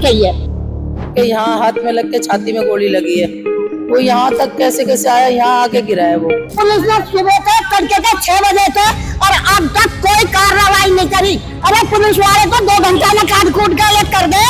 गई है कि यहाँ हाथ में लग के छाती में गोली लगी है। वो यहाँ तक कैसे कैसे आया, यहाँ आके गिरा है वो। पुलिस ने सुबह के तड़के के 6 बजे थे और अब तक कोई कार्रवाई नहीं करी। अरे पुलिस वाले तो 2 घंटा में काट कूट के अलग कर दे।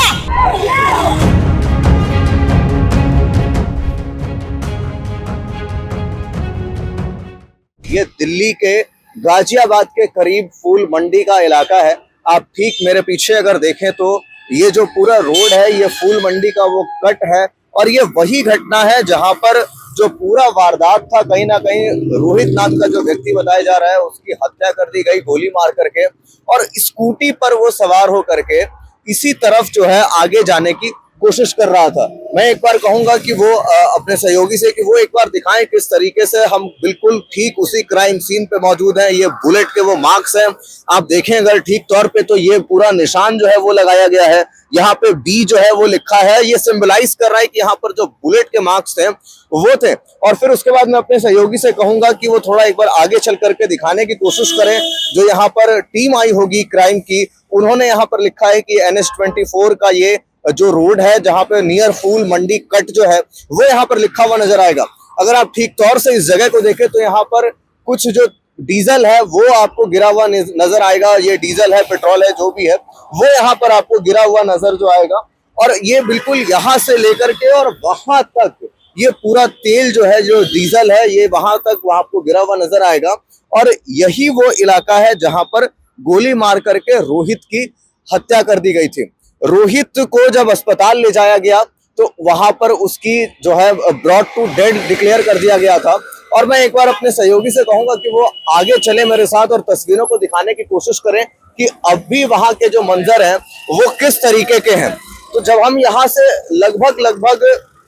ये दिल्ली के गाजियाबाद के करीब फूल मंडी का इलाका है। आप ठीक मेरे पीछे अगर देखें तो ये जो पूरा रोड है ये फूल मंडी का वो कट है और ये वही घटना है जहां पर जो पूरा वारदात था, कहीं ना कहीं रोहित नाथ का जो व्यक्ति बताया जा रहा है उसकी हत्या कर दी गई गोली मार करके, और स्कूटी पर वो सवार हो करके इसी तरफ जो है आगे जाने की कोशिश कर रहा था। मैं एक बार कहूंगा कि वो अपने सहयोगी से कि वो एक बार दिखाएं किस तरीके से हम बिल्कुल ठीक उसी क्राइम सीन पे मौजूद हैं। ये बुलेट के वो मार्क्स हैं, आप देखें अगर ठीक तौर पे तो ये पूरा निशान जो है वो लगाया गया है। यहाँ पे बी जो है वो लिखा है, ये सिंबलाइज कर रहा है कि यहाँ पर जो बुलेट के मार्क्स थे वो थे। और फिर उसके बाद मैं अपने सहयोगी से कहूंगा कि वो थोड़ा एक बार आगे चल करके दिखाने की कोशिश करें। जो यहाँ पर टीम आई होगी क्राइम की, उन्होंने यहाँ पर लिखा है कि NH-24 का ये जो रोड है जहां पे नियर फूल मंडी कट जो है वो यहाँ पर लिखा हुआ नजर आएगा। अगर आप ठीक तौर से इस जगह को देखें तो यहाँ पर कुछ जो डीजल है वो आपको गिरा हुआ नजर आएगा। ये डीजल है, पेट्रोल है, जो भी है वो यहाँ पर आपको गिरा हुआ नजर जो आएगा। और ये बिल्कुल यहाँ से लेकर के और वहां तक ये पूरा तेल जो है, जो डीजल है, ये वहां तक वो आपको गिरा हुआ नजर आएगा। और यही वो इलाका है जहां पर गोली मार करके रोहित की हत्या कर दी गई थी। रोहित को जब अस्पताल ले जाया गया तो वहां पर उसकी जो है ब्रॉट टू डेड डिक्लेयर कर दिया गया था। और मैं एक बार अपने सहयोगी से कहूंगा कि वो आगे चले मेरे साथ और तस्वीरों को दिखाने की कोशिश करें कि अब भी वहां के जो मंजर हैं वो किस तरीके के हैं। तो जब हम यहाँ से लगभग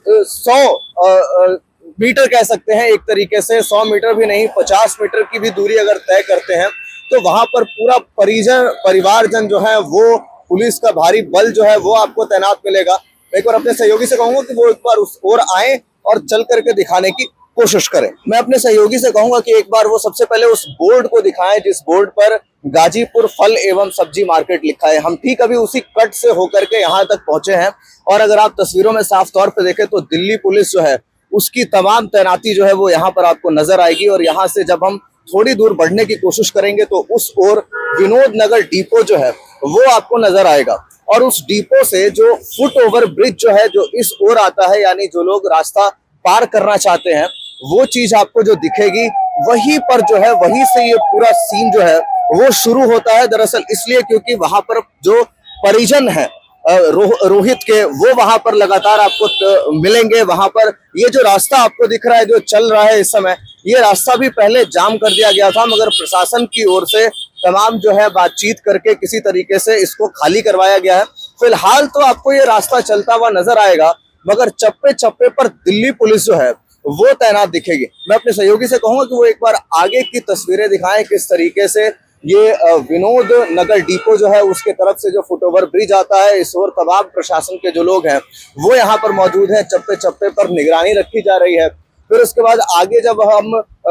100 मीटर कह सकते हैं, एक तरीके से 100 मीटर भी नहीं, 50 मीटर की भी दूरी अगर तय करते हैं तो वहां पर पूरा परिवारजन जो है वो पुलिस का भारी बल जो है वो आपको तैनात मिलेगा। मैं एक बार अपने सहयोगी से कहूंगा कि वो एक बार उस ओर आए और चल करके दिखाने की कोशिश करें। मैं अपने सहयोगी से कहूंगा कि एक बार वो सबसे पहले उस बोर्ड को दिखाएं जिस बोर्ड पर गाजीपुर फल एवं सब्जी मार्केट लिखा है। हम ठीक अभी उसी कट से होकर के यहाँ तक पहुंचे हैं और अगर आप तस्वीरों में साफ तौर पर देखें तो दिल्ली पुलिस जो है उसकी तमाम तैनाती जो है वो यहाँ पर आपको नजर आएगी। और यहाँ से जब हम थोड़ी दूर बढ़ने की कोशिश करेंगे तो उस ओर विनोद नगर डिपो जो है वो आपको नजर आएगा। और उस डिपो से जो फुट ओवर ब्रिज जो है जो इस ओर आता है, यानी जो लोग रास्ता पार करना चाहते हैं, वो चीज आपको जो दिखेगी वहीं पर जो है वहीं से ये पूरा सीन जो है वो शुरू होता है। दरअसल इसलिए क्योंकि वहां पर जो परिजन है रोहित के वो वहां पर लगातार आपको मिलेंगे। वहां पर ये जो रास्ता आपको दिख रहा है जो चल रहा है इस समय, ये रास्ता भी पहले जाम कर दिया गया था, मगर प्रशासन की ओर से तमाम जो है बातचीत करके किसी तरीके से इसको खाली करवाया गया है। फिलहाल तो आपको ये रास्ता चलता हुआ नजर आएगा, मगर चप्पे चप्पे पर दिल्ली पुलिस जो है वो तैनात दिखेगी। मैं अपने सहयोगी से कहूंगा कि वो एक बार आगे की तस्वीरें दिखाएं किस तरीके से ये विनोद नगर डिपो जो है उसके तरफ से जो फुटओवर ब्रिज आता है, इस ओर तमाम प्रशासन के जो लोग हैं वो यहाँ पर मौजूद हैं। चप्पे चप्पे पर निगरानी रखी जा रही है। फिर उसके बाद आगे जब हम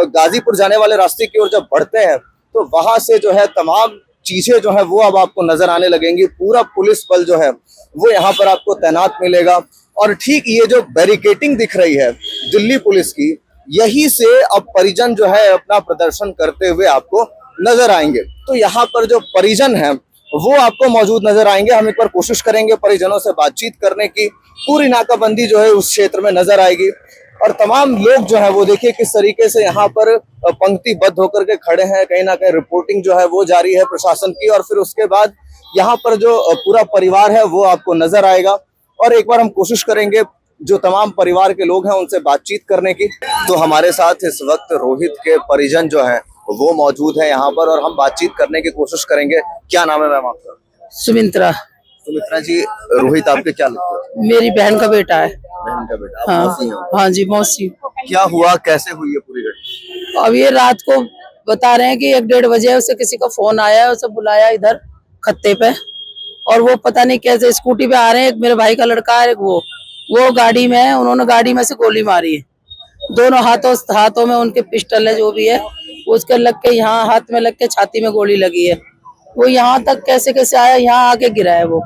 गाजीपुर जाने वाले रास्ते की ओर जब बढ़ते हैं तो वहां से जो है तमाम चीजें जो है वो अब आपको नजर आने लगेंगी। पूरा पुलिस बल जो है वो यहाँ पर आपको तैनात मिलेगा। और ठीक ये जो बैरिकेटिंग दिख रही है दिल्ली पुलिस की, यही से अब परिजन जो है अपना प्रदर्शन करते हुए आपको नजर आएंगे। तो यहाँ पर जो परिजन हैं वो आपको मौजूद नजर आएंगे। हम एक बार कोशिश करेंगे परिजनों से बातचीत करने की। पूरी नाकाबंदी जो है उस क्षेत्र में नजर आएगी और तमाम लोग जो है वो देखिए किस तरीके से यहाँ पर पंक्तिबद्ध होकर के खड़े हैं। कहीं ना कहीं रिपोर्टिंग जो है वो जारी है प्रशासन की। और फिर उसके बाद यहाँ पर जो पूरा परिवार है वो आपको नजर आएगा और एक बार हम कोशिश करेंगे जो तमाम परिवार के लोग हैं उनसे बातचीत करने की। तो हमारे साथ इस वक्त रोहित के परिजन जो हैं वो मौजूद है यहाँ पर और हम बातचीत करने की कोशिश करेंगे। क्या नाम है मैम आपका? सुमित्रा। सुमित्रा जी, रोहित आपके क्या लगता है? मेरी बहन का बेटा है। बहन का बेटा? हाँ, मौसी हैं? हाँ जी, मौसी। क्या हुआ, कैसे हुई ये पूरी घटना? अब ये रात को बता रहे हैं कि 1-1:30 बजे उसे किसी का फोन आया है, उसे बुलाया इधर खत्ते पे और वो पता नहीं कैसे स्कूटी पे आ रहे हैं। एक मेरे भाई का लड़का है, एक वो गाड़ी में है। उन्होंने गाड़ी में से गोली मारी है। दोनों हाथों में उनके पिस्टल है जो भी है, उसके लग के यहाँ हाथ में लग के छाती में गोली लगी है। वो यहाँ तक कैसे कैसे आया, यहाँ आके गिरा है वो।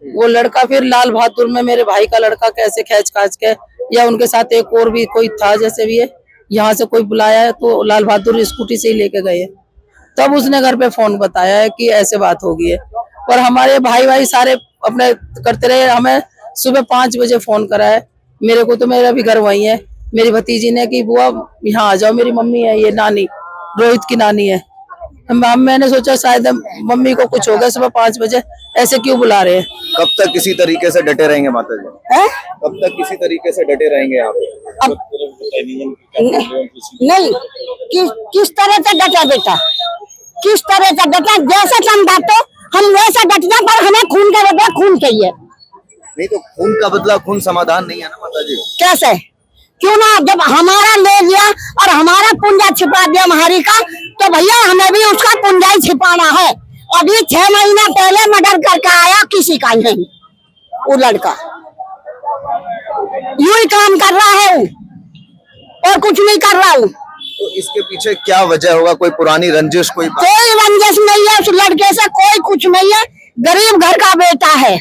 वो लड़का फिर लाल बहादुर में मेरे भाई का लड़का कैसे खींच खाच के, या उनके साथ एक और भी कोई था जैसे भी है, यहाँ से कोई बुलाया है तो लाल बहादुर स्कूटी से ही लेके गए। तब उसने घर पे फोन बताया है कि ऐसे बात हो गई है। और हमारे भाई सारे अपने करते रहे। हमें सुबह 5 बजे फोन करा है मेरे को, तो मेरा भी घर वही है। मेरी भतीजी ने कि बुआ यहाँ आ जाओ, मेरी मम्मी है, ये नानी रोहित की नानी है। मैंने सोचा शायद मम्मी को कुछ हो गया, सुबह 5 बजे ऐसे क्यों बुला रहे हैं। कब तक किसी तरीके से डटे रहेंगे माता जी? कब तक किसी तरीके से डटे रहेंगे आप? नहीं, किस तरह से डटा बेटा, किस तरह से डटा? जैसे हम डटो हम वैसा डटना, पर हमें खून का बदला खून चाहिए। नहीं तो खून का बदला खून समाधान नहीं है ना माता जी। कैसे? क्यों ना, जब हमारा ले लिया और हमारा पुंजा छिपा दिया महारी का, तो भैया हमें भी उसका पुंजा ही छिपाना है। अभी 6 महीना पहले मर्डर करके आया, किसी का नहीं, वो लड़का यूं ही काम कर रहा है वो, और कुछ नहीं कर रहा हूँ। तो इसके पीछे क्या वजह होगा? कोई पुरानी रंजिश, कोई रंजिश नहीं है उस लड़के से, कोई कुछ नहीं है। गरीब घर का बेटा है,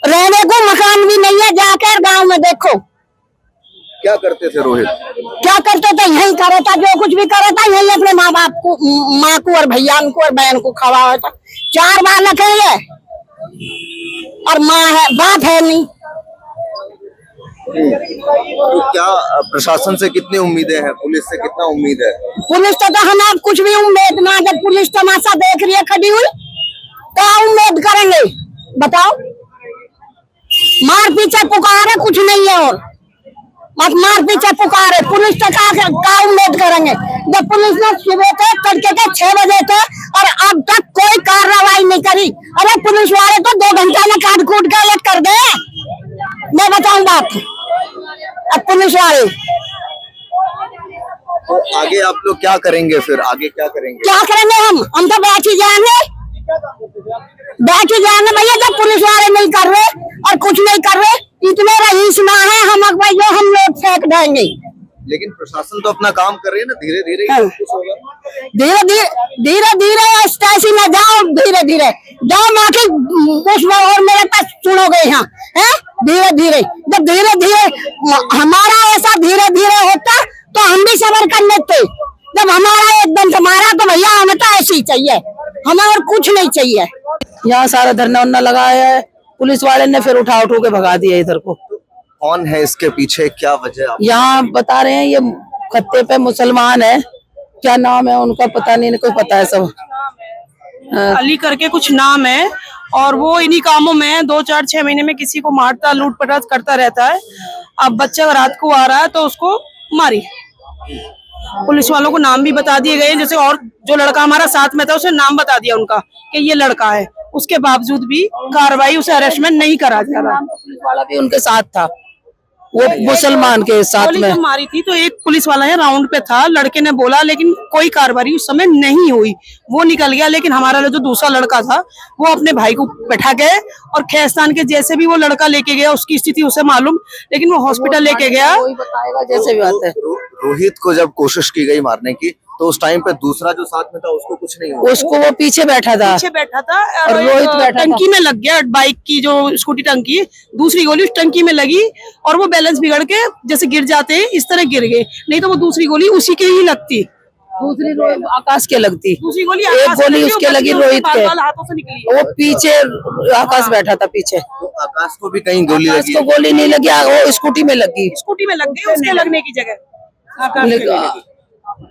रहने को मकान भी नहीं है। जाकर गांव में देखो क्या करते थे रोहित? क्या करते थे, यही कर रहा था, जो कुछ भी कर रहा था यही अपने माँ बाप को, माँ को और भैया को और बहन को खवा था। 4 बालक है और माँ है, बाप है नहीं। तो क्या प्रशासन से कितनी उम्मीदें हैं? पुलिस से कितना उम्मीद है? पुलिस तो हम आप कुछ भी उम्मीद ना, जब पुलिस तमाशा देख रही है खड़ी हुई, क्या उम्मीद करेंगे बताओ? मार पीछे पुकारे, कुछ नहीं है और मत मार पीछे पुकारे। पुलिस से क्या उम्मीद करेंगे, जब पुलिस ने सुबह से तड़के के 6 बजे थे और अब तक कोई कार्रवाई नहीं करी। अरे पुलिस वाले तो 2 घंटे में काट कूट के अलग कर दे, मैं बताऊं बात। अब पुलिस वाले तो आगे आप लोग क्या करेंगे? फिर आगे क्या करेंगे? क्या करेंगे? हम तो बैठ ही जाएंगे भैया, जब पुलिस वाले नहीं कर रहे और कुछ नहीं कर रहे। इतने रईस ना है हम, भाई जो हम लोग फेंक देंगे। लेकिन प्रशासन तो अपना काम कर रही है ना, धीरे धीरे कुछ होगा। धीरे स्टेशन में जाओ, धीरे जाओ, माँ की उसमें और मेरे पास सुनोगे यहाँ है। धीरे जब धीरे हमारा ऐसा धीरे होता तो हम भी सबर कर लेते। जब हमारा एकदम से मारा तो भैया हमें तो ऐसे ही चाहिए, हमें और कुछ नहीं चाहिए। यहाँ सारा धरना उन्ना लगाया है, पुलिस वाले ने फिर उठा के भगा दिया इधर को। कौन है इसके पीछे, क्या वजह? यहाँ बता रहे हैं ये खत्ते पे मुसलमान है, क्या नाम है उनका पता नहीं, कोई पता है सब। अली करके कुछ नाम है, और वो इन्हीं कामों में 2, 4, 6 महीने में किसी को मारता, लूट पटाट करता रहता है। अब बच्चा रात को आ रहा है तो उसको मारी। पुलिस वालों को नाम भी बता दिए गए, जैसे और जो लड़का हमारा साथ में था उसे नाम बता दिया उनका कि ये लड़का है। उसके बावजूद भी कार्रवाई, उसे अरेस्ट में नहीं करा जा रहा। पुलिस वाला भी उनके साथ था, वो मुसलमान के साथ में मारी थी। तो एक पुलिस वाला है राउंड पे था, लड़के ने बोला, लेकिन कोई कार्रवाई उस समय नहीं हुई, वो निकल गया। लेकिन हमारा जो दूसरा लड़का था वो अपने भाई को बैठा गए और खेस्तान के जैसे भी वो लड़का लेके गया, उसकी स्थिति उसे मालूम, लेकिन वो हॉस्पिटल लेके गया। वही बताएगा जैसे भी बात है। रोहित को जब कोशिश की गई मारने की, तो उस टाइम पे दूसरा जो साथ में था उसको कुछ नहीं हुआ? उसको वो पीछे बैठा था और रोहित टंकी में लग गया। बाइक की जो स्कूटी टंकी, दूसरी गोली उस टंकी में लगी और वो बैलेंस बिगड़ के जैसे गिर जाते हैं इस तरह गिर गए, नहीं तो वो दूसरी गोली उसी के ही लगती। दूसरी आकाश के लगती, दूसरी गोली एक गोली उसके लगी रोहित के, हाथों से निकली। वो पीछे आकाश बैठा था पीछे। तो आकाश को भी कहीं गोली आकाश लगी? को गोली नहीं लगी, वो स्कूटी में लगी। स्कूटी में लग गई, उसके लगने की जगह आकाश के लगी।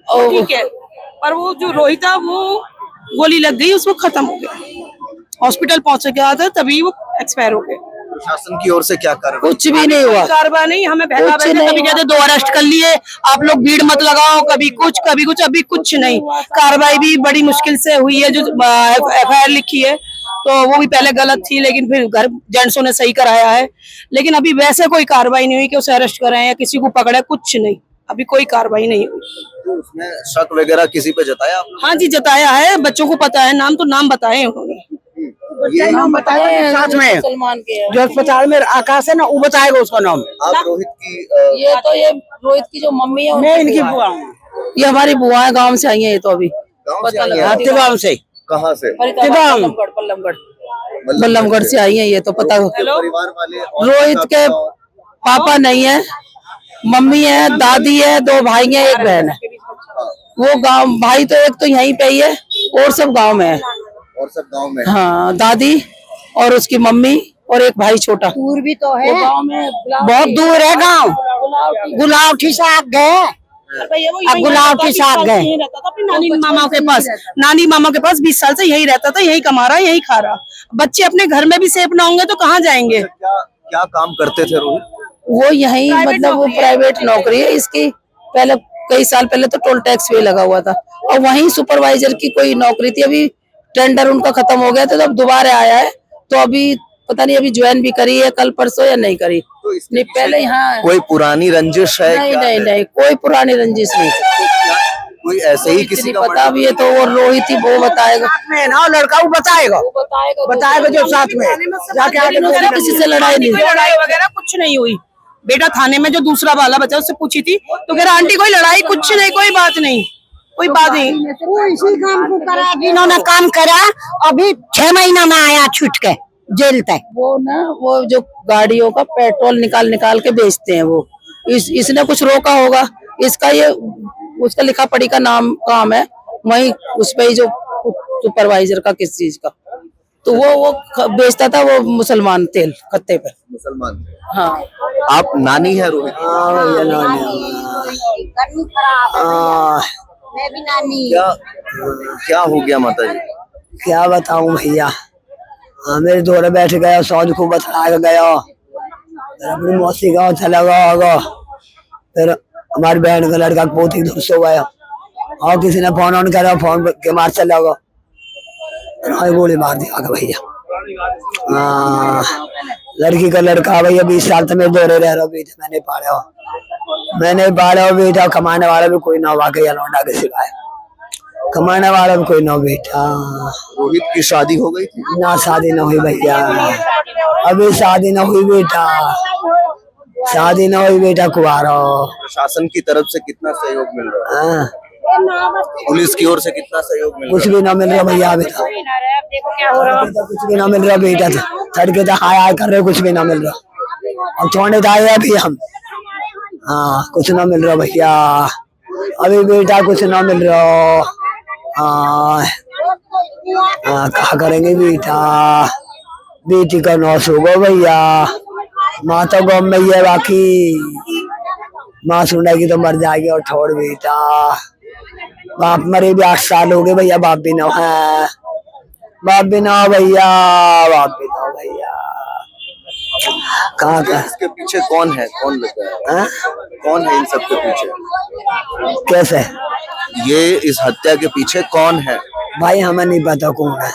ठीक है, पर वो जो रोहित था वो गोली लग गई, उसको खत्म हो गया, हॉस्पिटल पहुंच गया था, तभी वो एक्सपायर हो गए। प्रशासन की ओर से क्या कार्रवाई? कुछ भी नहीं हुआ, कार्रवाई नहीं। हमें बहका बहका, कभी कहते 2 अरेस्ट कर लिए, आप लोग भीड़ मत लगाओ, कभी कुछ, अभी कुछ नहीं। कार्रवाई भी बड़ी मुश्किल से हुई है, जो FIR लिखी है तो वो भी पहले गलत थी, लेकिन फिर घर जेंट्सों ने सही कराया है। लेकिन अभी वैसे कोई कार्रवाई नहीं हुई कि उसे अरेस्ट कराए या किसी को पकड़े, कुछ नहीं, अभी कोई कार्रवाई नहीं हुई। तो उसमें शक वगैरह किसी पे जताया आपने? हाँ जी, जताया है, बच्चों को पता है, नाम तो नाम बताए उन्होंने। ये नाम बताए साथ में मुसलमान के हैं। जो अस्पताल में आकाश है ना, वो बताएगा उसका नाम। आप रोहित की ये रोहित की जो मम्मी है, मैं इनकी बुआ हूँ, ये हमारी बुआ है, गांव से आई है ये तो अभी गांव से पता आई लगा। हैं? तिबाम से। कहाँ से? फरीदाबाद, पल्लमगढ़। बल्लभगढ़ से आई है, ये तो पता हो। परिवार वाले और रोहित के पापा नहीं है, मम्मी है, दादी है, 2 भाई है, 1 बहन है। वो गांव भाई तो एक तो यहीं पे ही है और सब गांव में है। और सब गांव में। हाँ, दादी और उसकी मम्मी और 1 भाई छोटा। दूर भी तो है, गांव में बहुत दूर है गांव। गुलावठी से आप गए, अब गुलावटी से आप गए। रहता था अपनी नानी मामा के पास, नानी मामा के पास 20 साल से यही रहता था, यही कमा रहा, यही खा रहा। बच्चे अपने घर में भी सेफ ना होंगे तो कहाँ जाएंगे। क्या क्या काम करते थे रोहित? वो यही मतलब वो प्राइवेट नौकरी है इसकी। पहले कई साल पहले तो टोल टैक्स भी लगा हुआ था और वहीं सुपरवाइजर की कोई नौकरी थी। अभी टेंडर उनका खत्म हो गया था तो अब दोबारा आया है, तो अभी पता नहीं अभी ज्वाइन भी करी है कल परसों या नहीं करी। तो इसके नहीं पहले यहाँ कोई पुरानी रंजिश है? नहीं क्या नहीं है? नहीं, कोई पुरानी रंजिश नहीं। कोई ऐसे ही किसी नहीं का पता भी है तो वो रोहित ही वो बताएगा। में ना लड़का वो बताएगा जो साथ में जाके आगे किसी से लड़ाई नहीं। कोई लड़ाई वगैरह कुछ नहीं हुई। बेटा थाने में जो दूसरा वाला बच्चा उससे पूछी थी तो कह रहा आंटी कोई लड़ाई कुछ नहीं, कोई बात नहीं, कोई बात नहीं। वो इसी काम को करा, जिन्होंने काम करा अभी 6 महीना में आया छूट के जेल तक। वो ना वो जो गाड़ियों का पेट्रोल निकाल निकाल के बेचते हैं वो इसने कुछ रोका होगा। इसका ये उसका लिखा पढ़ी का नाम काम है, वही उस पे ही जो सुपरवाइजर का किस चीज का, तो वो बेचता था वो मुसलमान तेल खत्ते पे। मुसलमान? हाँ। आप नानी है रोहित? मैं भी नानी। क्या क्या हो गया माता जी? क्या बताऊं भैया, मेरे दोरे बैठ गया, सौज को बता गया, फिर अपनी मौसी गाँव चला गया होगा, फिर हमारी बहन का लड़का पोती दूर सो गया और किसी ने फोन ऑन करा, फोन के मार चला गया, गोली मार दिया भैया। लड़की का लड़का भैया 20 साल से मेरे दोरे रह रहा बेटा, मैंने पाला बेटा, कमाने वाला भी कोई ना हुआ के लौंडा के सिवाय, कमाने वाला भी कोई ना बेटा। रोहित की शादी हो गई थी? ना शादी ना हुई भैया, अभी शादी ना हुई बेटा, शादी ना हुई बेटा, कुआरा। प्रशासन की तरफ से कितना सहयोग मिल रहा है? हाँ, पुलिस की ओर से कितना सहयोग मिल कुछ भी ना मिल रहा भैया बेटा, कुछ भी ना मिल रहा बेटा, सड़के तो हाय हाय कर रहे, कुछ भी ना मिल रहा। अब छोड़ने आए अभी हम, हाँ कुछ ना मिल रहा भैया अभी बेटा, कुछ ना मिल रहा। हाँ क्या करेंगे बेटा, बेटी का नौस होगा भैया, माँ तो गम में है, बाकी माँ सुनेगी तो मर जाएगी और छोड़ बेटा। बाप मरे भी 8 साल हो गए भैया, बाप भी ना है, बाप भी ना भैया, बाप भी ना भैया। कहाँ का इसके पीछे कौन है, कौन लगता है? कौन है इन सब के पीछे? कैसे ये इस हत्या के पीछे कौन है? भाई हमें नहीं पता कौन है।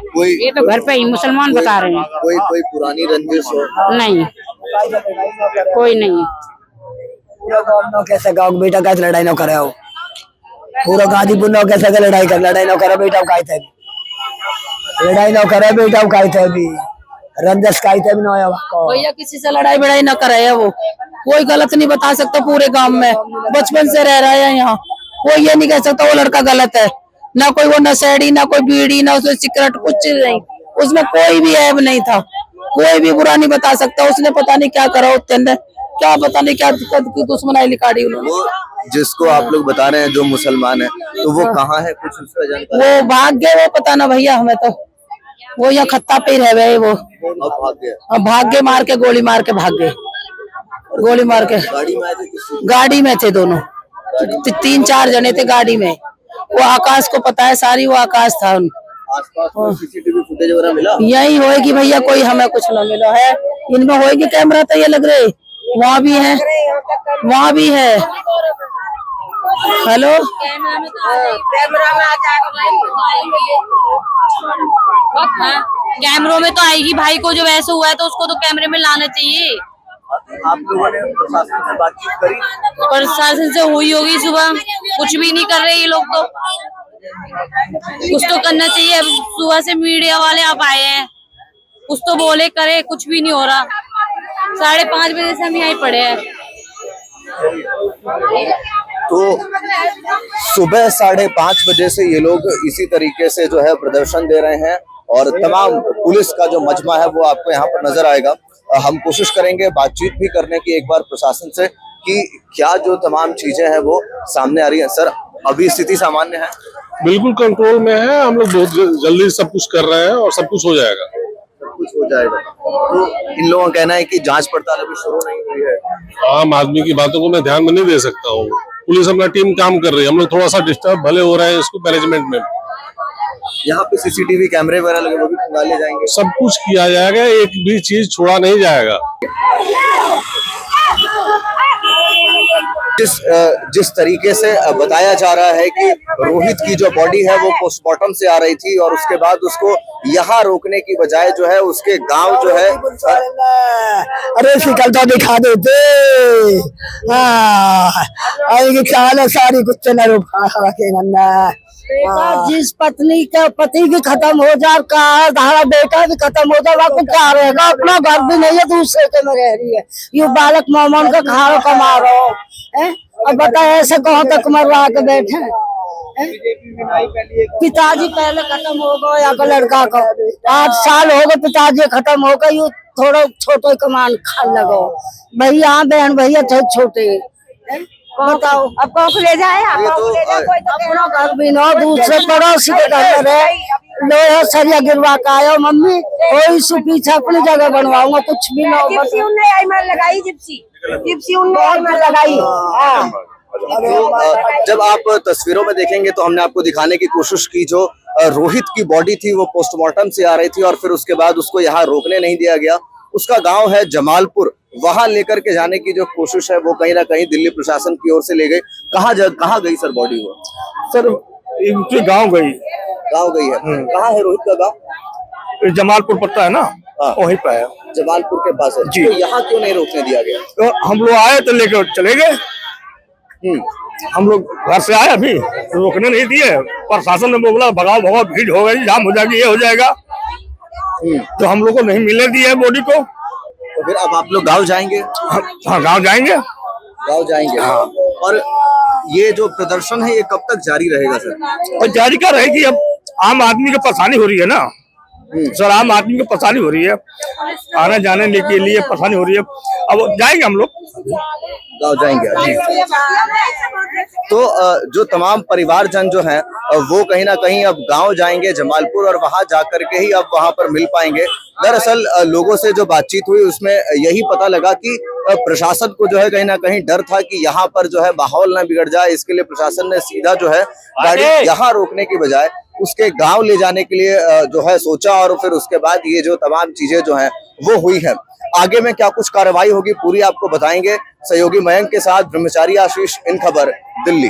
कोई ये तो घर पे ही मुसलमान बता रहे हैं। कोई पुरानी रंजिश हो? नहीं, कोई नहीं। पूरा गाँव में कैसे गाँव बेटा कैसे लड़ाई न करे हो, पूरा गाजीपुर में कैसे का लड़ाई न करे बेटा, लड़ाई न करे बेटा, भी रंजस का भी ना भैया किसी से लड़ाई बड़ाई ना करे है, वो कोई गलत नहीं बता सकता पूरे गांव में, बचपन से रह रहा है यहाँ, कोई ये नहीं कह सकता वो लड़का गलत है। ना कोई वो नशेड़ी, ना कोई बीड़ी, ना उसमें सिगरेट, कुछ नहीं, उसमें कोई भी ऐब नहीं था, कोई भी बुरा नहीं बता सकता। उसने पता नहीं क्या करा, उसने क्या पता नहीं क्या दिक्कत की दुश्मनाई निकाली उन्होंने। वो जिसको आप लोग बता रहे हैं जो मुसलमान है, तो वो कहाँ है, कुछ उसका जानकारी? वो भाग गए, वो पता ना भैया हमें तो, वो यहाँ खत्ता पे ही रह गए वो। अब भाग गया? अब भाग गए, मार के गोली मार के भाग गए, गोली मार के। गाड़ी में आए थे? किसी गाड़ी में थे दोनों, 3-4 जने थे गाड़ी में। वो आकाश को पता है सारी, वो आकाश था। आसपास में सीसीटीवी फुटेज वगैरह मिला? यही होएगी भैया, कोई हमें कुछ ना मिला है। इनमें होएगी कैमरा तो ये लग रहे, वहाँ भी है, वहाँ भी है। हेलो, कैमरों में तो आएगी, भाई को जो वैसे हुआ है तो उसको तो कैमरे में लाना चाहिए। आप लोगों ने प्रशासन से बातचीत करी? प्रशासन से हुई होगी सुबह, कुछ भी नहीं कर रहे ये लोग, तो कुछ तो करना चाहिए। अब सुबह से मीडिया वाले अब आए हैं, कुछ तो बोले करे, कुछ भी नहीं हो रहा। 5:30 बजे से हम यहीं पड़े हैं। तो सुबह 5:30 बजे से ये लोग इसी तरीके से जो है प्रदर्शन दे रहे हैं और तमाम पुलिस का जो मजमा है वो आपको यहाँ पर नजर आएगा। हम कोशिश करेंगे बातचीत भी करने की एक बार प्रशासन से कि क्या जो तमाम चीजें हैं वो सामने आ रही हैं। सर, अभी स्थिति सामान्य है? बिल्कुल कंट्रोल में है। हम लोग बहुत जल्दी सब कुछ कर रहे हैं और सब कुछ हो जाएगा। सब कुछ हो जाएगा। तो इन लोगों का कहना है कि जांच पड़ताल अभी शुरू नहीं हुई है। आम आदमी की बातों को मैं ध्यान में नहीं दे सकता हूँ। पुलिस अपना टीम काम कर रही है, हम लोग थोड़ा सा डिस्टर्ब भले हो रहे हैं इसको मैनेजमेंट में। यहाँ पे सीसीटीवी कैमरे वगैरह लगे वो भी खंगाले जाएंगे। सब कुछ किया जाएगा, एक भी चीज छोड़ा नहीं जाएगा। जिस तरीके से बताया जा रहा है कि रोहित की जो बॉडी है वो पोस्टमार्टम से आ रही थी और उसके बाद उसको यहाँ रोकने की बजाय जो है उसके गांव जो है, अरे शिकल तो दिखा देते। हाँ सारी कुत्ते न रोका के नन्ना। जिस पत्नी का पति भी खत्म हो जाए, का धारा बेटा भी खत्म हो जाए, वहाँ क्या रहेगा? अपना घर भी नहीं है, दूसरे के में रह रही है। यू बालक मोमन का खाओ कमा रहा हो, अब बता ऐसे कहाँ तक मरवा के बैठे। पिताजी पहले खत्म हो गए या लड़का का 8 साल हो गए, पिताजी खत्म हो गए। यू थोड़ा छोटे कमान खा लगो भैया, बहन भैया थे छोटे। बताओ अब कौन ले जाए? अपना घर भी ना, दूसरे पड़ोसी के घर में लोहे सरिया गिरवा का आयो मम्मी, वही सु पीछे अपनी जगह बनवाऊंगा, कुछ भी ना लगाई। जिप्सी लगाई। तो जब आप तस्वीरों में देखेंगे तो हमने आपको दिखाने की कोशिश की, जो रोहित की बॉडी थी वो पोस्टमार्टम से आ रही थी और फिर उसके बाद उसको यहाँ रोकने नहीं दिया गया। उसका गांव है जमालपुर, वहां लेकर के जाने की जो कोशिश है वो कहीं ना कहीं दिल्ली प्रशासन की ओर से ले गई। कहाँ गई सर बॉडी? वो सर इनके गांव गई है। कहाँ है रोहित का गांव? जमालपुर पड़ता है ना, वहीं पे है। जमालपुर के पास है जी। तो यहाँ क्यों नहीं रोकने दिया गया? तो हम लोग आए तो लेकर चले गए। हम लोग घर से आए, अभी रोकने नहीं दिए। प्रशासन ने बोला भगाओ भगाओ, भीड़ हो गई, जाम हो जाएगी, ये हो जाएगा। तो हम लोग को नहीं मिलने दिए बॉडी को। तो फिर अब आप लोग गाँव जाएंगे? हाँ गाँव जाएंगे। हाँ। और ये जो प्रदर्शन है ये कब तक जारी रहेगा सर? और जारी क्या रहेगी? अब आम आदमी की परेशानी हो रही है ना सर, आम आदमी की परेशानी हो रही है, आने जाने के लिए परेशानी हो रही है। अब जाएंगे हम लोग, गाँव जाएंगे। तो जो तमाम परिवारजन जो हैं वो कहीं ना कहीं अब गांव जाएंगे जमालपुर, और वहां जाकर के ही अब वहां पर मिल पाएंगे। दरअसल लोगों से जो बातचीत हुई उसमें यही पता लगा कि प्रशासन को जो है कहीं ना कहीं डर था कि यहाँ पर जो है माहौल ना बिगड़ जाए, इसके लिए प्रशासन ने सीधा जो है गाड़ी यहाँ रोकने की बजाय उसके गांव ले जाने के लिए जो है सोचा, और फिर उसके बाद ये जो तमाम चीजें जो हैं वो हुई हैं। आगे में क्या कुछ कार्रवाई होगी पूरी आपको बताएंगे। सहयोगी मयंक के साथ ब्रह्मचारी आशीष, इन खबर, दिल्ली।